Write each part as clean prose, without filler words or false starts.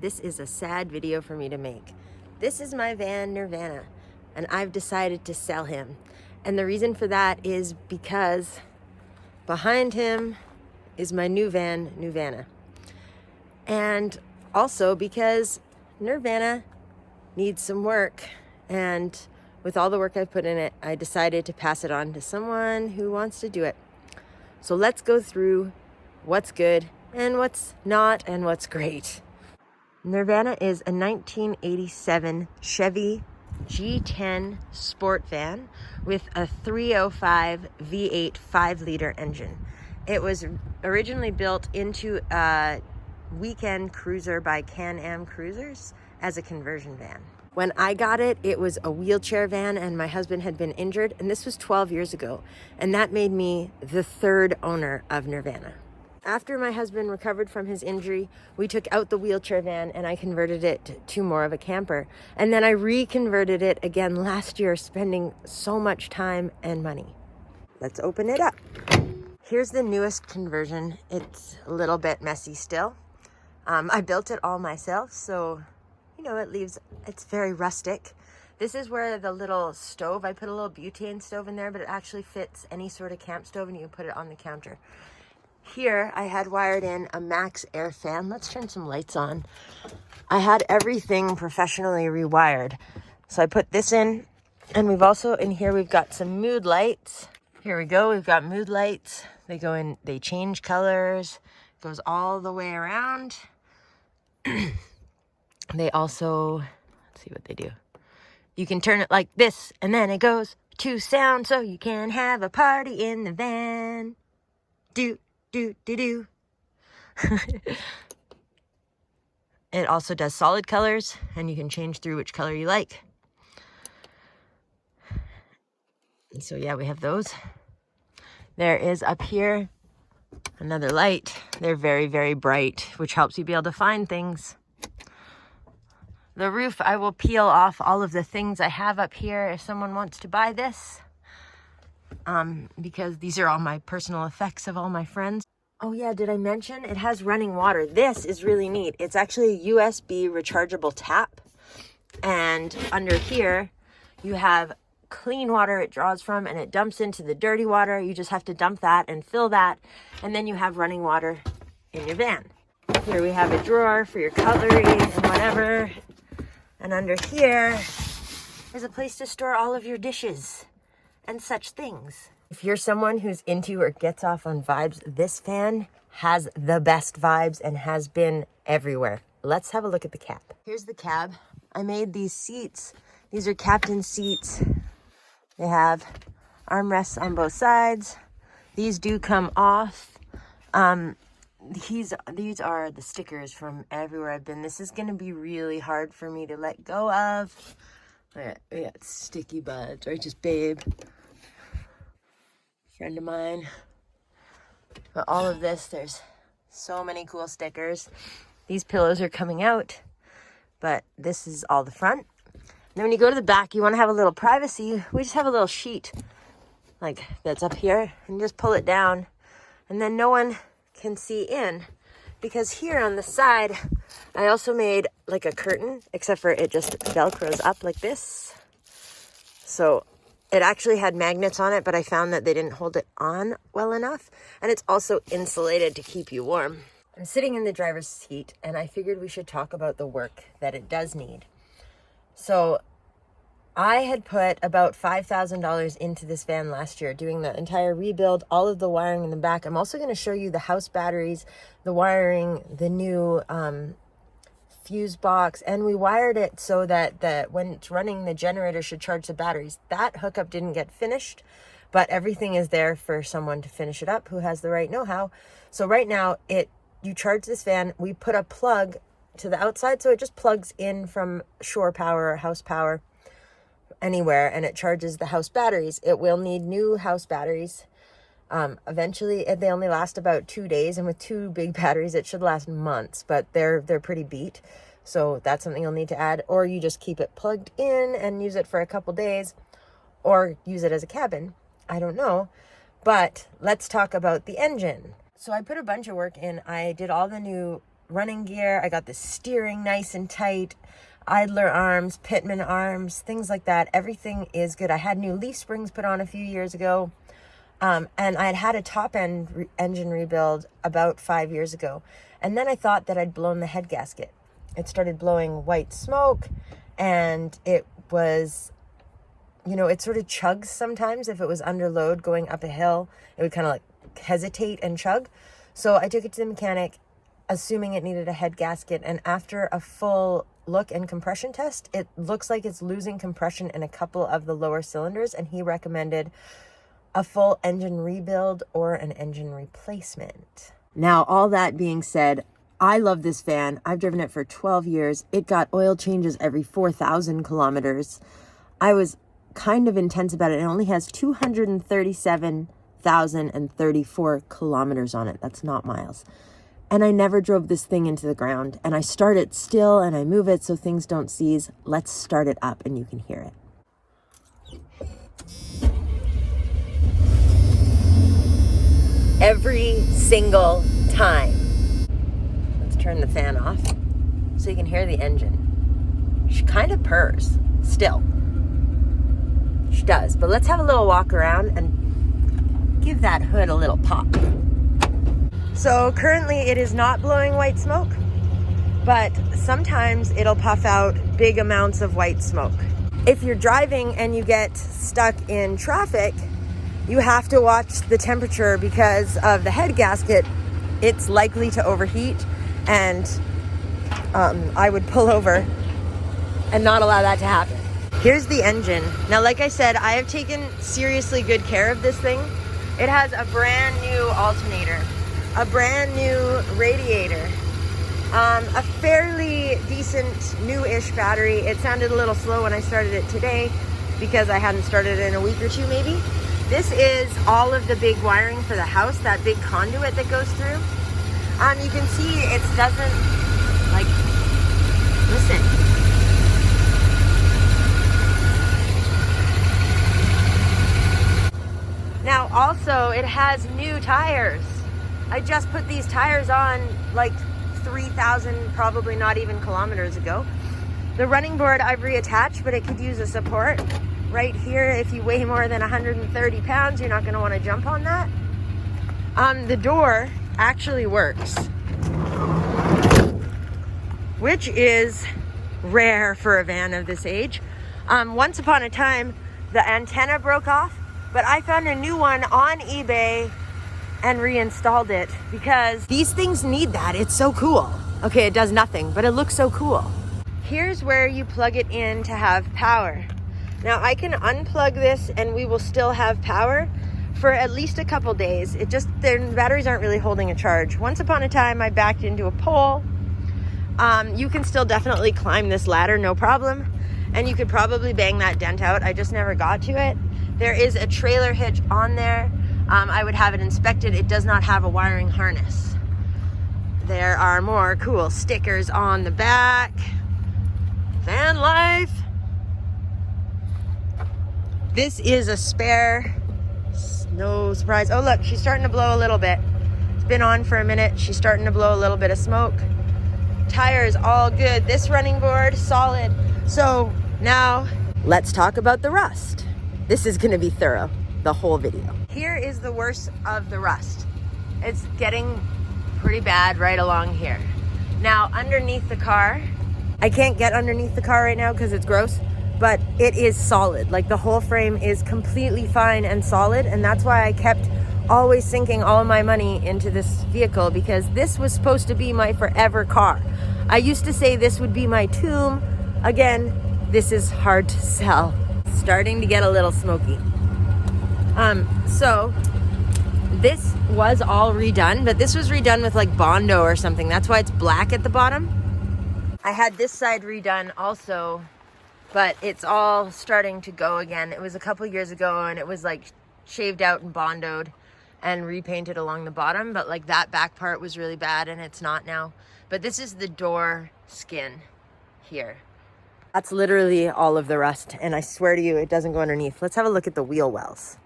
this is a sad video for me to make. This is my van, NirVAna, and I've decided to sell him. And the reason for that is because behind him is my new van, NirVAna. And also because NirVAna needs some work, and with all the work I've put in it, I decided to pass it on to someone who wants to do it. So let's go through what's good and what's not and what's great. NirVAna is a 1987 Chevy G10 sport van with a 305 V8 5-liter engine. It was originally built into a weekend cruiser by Can-Am Cruisers as a conversion van. When I got it, it was a wheelchair van and my husband had been injured, and this was 12 years ago. And that made me the third owner of NirVAna. After my husband recovered from his injury, we took out the wheelchair van and I converted it to more of a camper. And then I reconverted it again last year, spending so much time and money. Let's open it up. Here's the newest conversion. It's a little bit messy still. I built it all myself, so it's very rustic. This is where the little stove, I put a little butane stove in there, but it actually fits any sort of camp stove and you can put it on the counter. Here I had wired in a max air fan. Let's turn some lights on. I had everything professionally rewired. So I put this in, and we've also in here, we've got some mood lights. Here we go, we've got mood lights. They go in, they change colors, goes all the way around. They also, let's see what they do. You can turn it like this, and then it goes to sound, so you can have a party in the van. Do, do, do, do. It also does solid colors, and you can change through which color you like. And so yeah, we have those. There is up here another light. They're very, very bright, which helps you be able to find things. The roof, I will peel off all of the things I have up here if someone wants to buy this. Because these are all my personal effects of all my friends. Oh yeah, did I mention it has running water? This is really neat. It's actually a USB rechargeable tap. And under here, you have clean water it draws from, and it dumps into the dirty water. You just have to dump that and fill that. And then you have running water in your van. Here we have a drawer for your cutlery and whatever. And under here is a place to store all of your dishes and such things. If you're someone who's into or gets off on vibes, this van has the best vibes and has been everywhere. Let's have a look at the cab. Here's the cab. I made these seats. These are captain seats. They have armrests on both sides. These do come off. These are the stickers from everywhere I've been. This is going to be really hard for me to let go of. We got sticky buds, righteous babe, friend of mine. But all of this, there's so many cool stickers. These pillows are coming out, but this is all the front. And then when you go to the back, you want to have a little privacy. We just have a little sheet like that's up here, and just pull it down, and then no one can see in, because here on the side I also made like a curtain, except for it just velcros up like this. So it actually had magnets on it, but I found that they didn't hold it on well enough, and it's also insulated to keep you warm. I'm sitting in the driver's seat, and I figured we should talk about the work that it does need. So I had put about $5,000 into this van last year, doing the entire rebuild, all of the wiring in the back. I'm also going to show you the house batteries, the wiring, the new fuse box, and we wired it so that when it's running, the generator should charge the batteries. That hookup didn't get finished, but everything is there for someone to finish it up who has the right know-how. So right now, you charge this van, we put a plug to the outside, so it just plugs in from shore power or house power anywhere, and it charges the house batteries. It will need new house batteries. Eventually, they only last about 2 days, and with 2 big batteries, it should last months, but they're pretty beat. So that's something you'll need to add, or you just keep it plugged in and use it for a couple days, or use it as a cabin. I don't know. But let's talk about the engine. So I put a bunch of work in. I did all the new running gear. I got the steering nice and tight, idler arms, pitman arms, things like that. Everything is good. I had new leaf springs put on a few years ago. And I had a top end engine rebuild about 5 years ago. And then I thought that I'd blown the head gasket. It started blowing white smoke, and it was, you know, it sort of chugs sometimes. If it was under load going up a hill, it would kind of like hesitate and chug. So I took it to the mechanic, assuming it needed a head gasket. And after a full look and compression test, it looks like it's losing compression in a couple of the lower cylinders. And he recommended a full engine rebuild or an engine replacement. Now, all that being said, I love this van. I've driven it for 12 years. It got oil changes every 4,000 kilometers. I was kind of intense about it. It only has 237,034 kilometers on it. That's not miles. And I never drove this thing into the ground. And I start it still and I move it so things don't seize. Let's start it up and you can hear it. Every single time. Let's turn the fan off so you can hear the engine. She kind of purrs still. She does, but let's have a little walk around and give that hood a little pop. So currently it is not blowing white smoke, but sometimes it'll puff out big amounts of white smoke. If you're driving and you get stuck in traffic, you have to watch the temperature because of the head gasket. It's likely to overheat, and I would pull over and not allow that to happen. Here's the engine. Now, like I said, I have taken seriously good care of this thing. It has a brand new alternator, a brand new radiator, a fairly decent new-ish battery. It sounded a little slow when I started it today because I hadn't started it in a week or two maybe. This is all of the big wiring for the house, that big conduit that goes through. You can see it doesn't, like, listen. Now also, it has new tires. I just put these tires on like 3,000, probably not even kilometers ago. The running board I've reattached, but it could use a support. Right here, if you weigh more than 130 pounds, you're not going to want to jump on that. The door actually works, which is rare for a van of this age. Once upon a time, the antenna broke off, but I found a new one on eBay and reinstalled it because these things need that. It's so cool. Okay, it does nothing, but it looks so cool. Here's where you plug it in to have power. Now I can unplug this and we will still have power for at least a couple days. The batteries aren't really holding a charge. Once upon a time, I backed into a pole. You can still definitely climb this ladder, no problem. And you could probably bang that dent out. I just never got to it. There is a trailer hitch on there. I would have it inspected. It does not have a wiring harness. There are more cool stickers on the back. Van life. This is a spare, no surprise. Oh look, she's starting to blow a little bit. It's been on for a minute. She's starting to blow a little bit of smoke. Tires all good. This running board, solid. So now let's talk about the rust. This is gonna be thorough, the whole video. Here is the worst of the rust. It's getting pretty bad right along here. Now underneath the car, I can't get underneath the car right now because it's gross, but it is solid. Like the whole frame is completely fine and solid, and that's why I kept always sinking all of my money into this vehicle, because this was supposed to be my forever car. I used to say this would be my tomb. Again, this is hard to sell. Starting to get a little smoky. So this was all redone, but this was redone with like Bondo or something. That's why it's black at the bottom. I had this side redone also, but it's all starting to go again. It was a couple years ago and it was like shaved out and bondoed and repainted along the bottom, but like that back part was really bad and it's not now. But this is the door skin here. That's literally all of the rust, and I swear to you, it doesn't go underneath. Let's have a look at the wheel wells.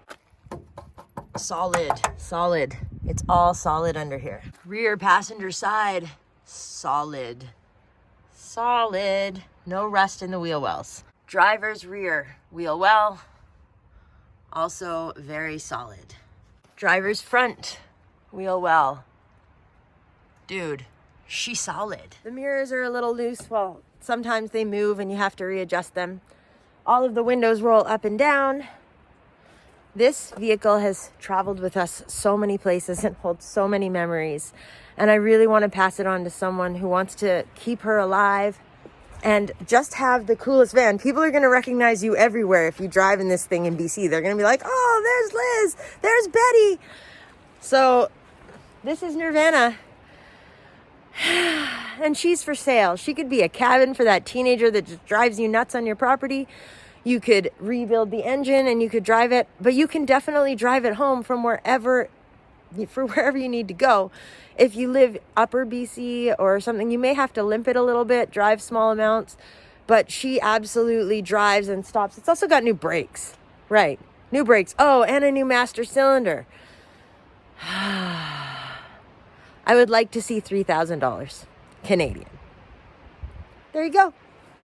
Solid, solid. It's all solid under here. Rear passenger side, solid. Solid. No rust in the wheel wells. Driver's rear wheel well, also very solid. Driver's front wheel well. Dude, she's solid. The mirrors are a little loose. Well, sometimes they move and you have to readjust them. All of the windows roll up and down. This vehicle has traveled with us so many places and holds so many memories. And I really want to pass it on to someone who wants to keep her alive and just have the coolest van. People are going to recognize you everywhere if you drive in this thing in BC. They're going to be like, oh, there's Liz, there's Betty. So this is NirVAna. And she's for sale. She could be a cabin for that teenager that just drives you nuts on your property. You could rebuild the engine and you could drive it, but you can definitely drive it home from wherever you need to go. If you live upper BC or something, you may have to limp it a little bit, drive small amounts, but she absolutely drives and stops. It's also got new brakes, right? New brakes. Oh, and a new master cylinder. I would like to see $3,000 Canadian. There you go.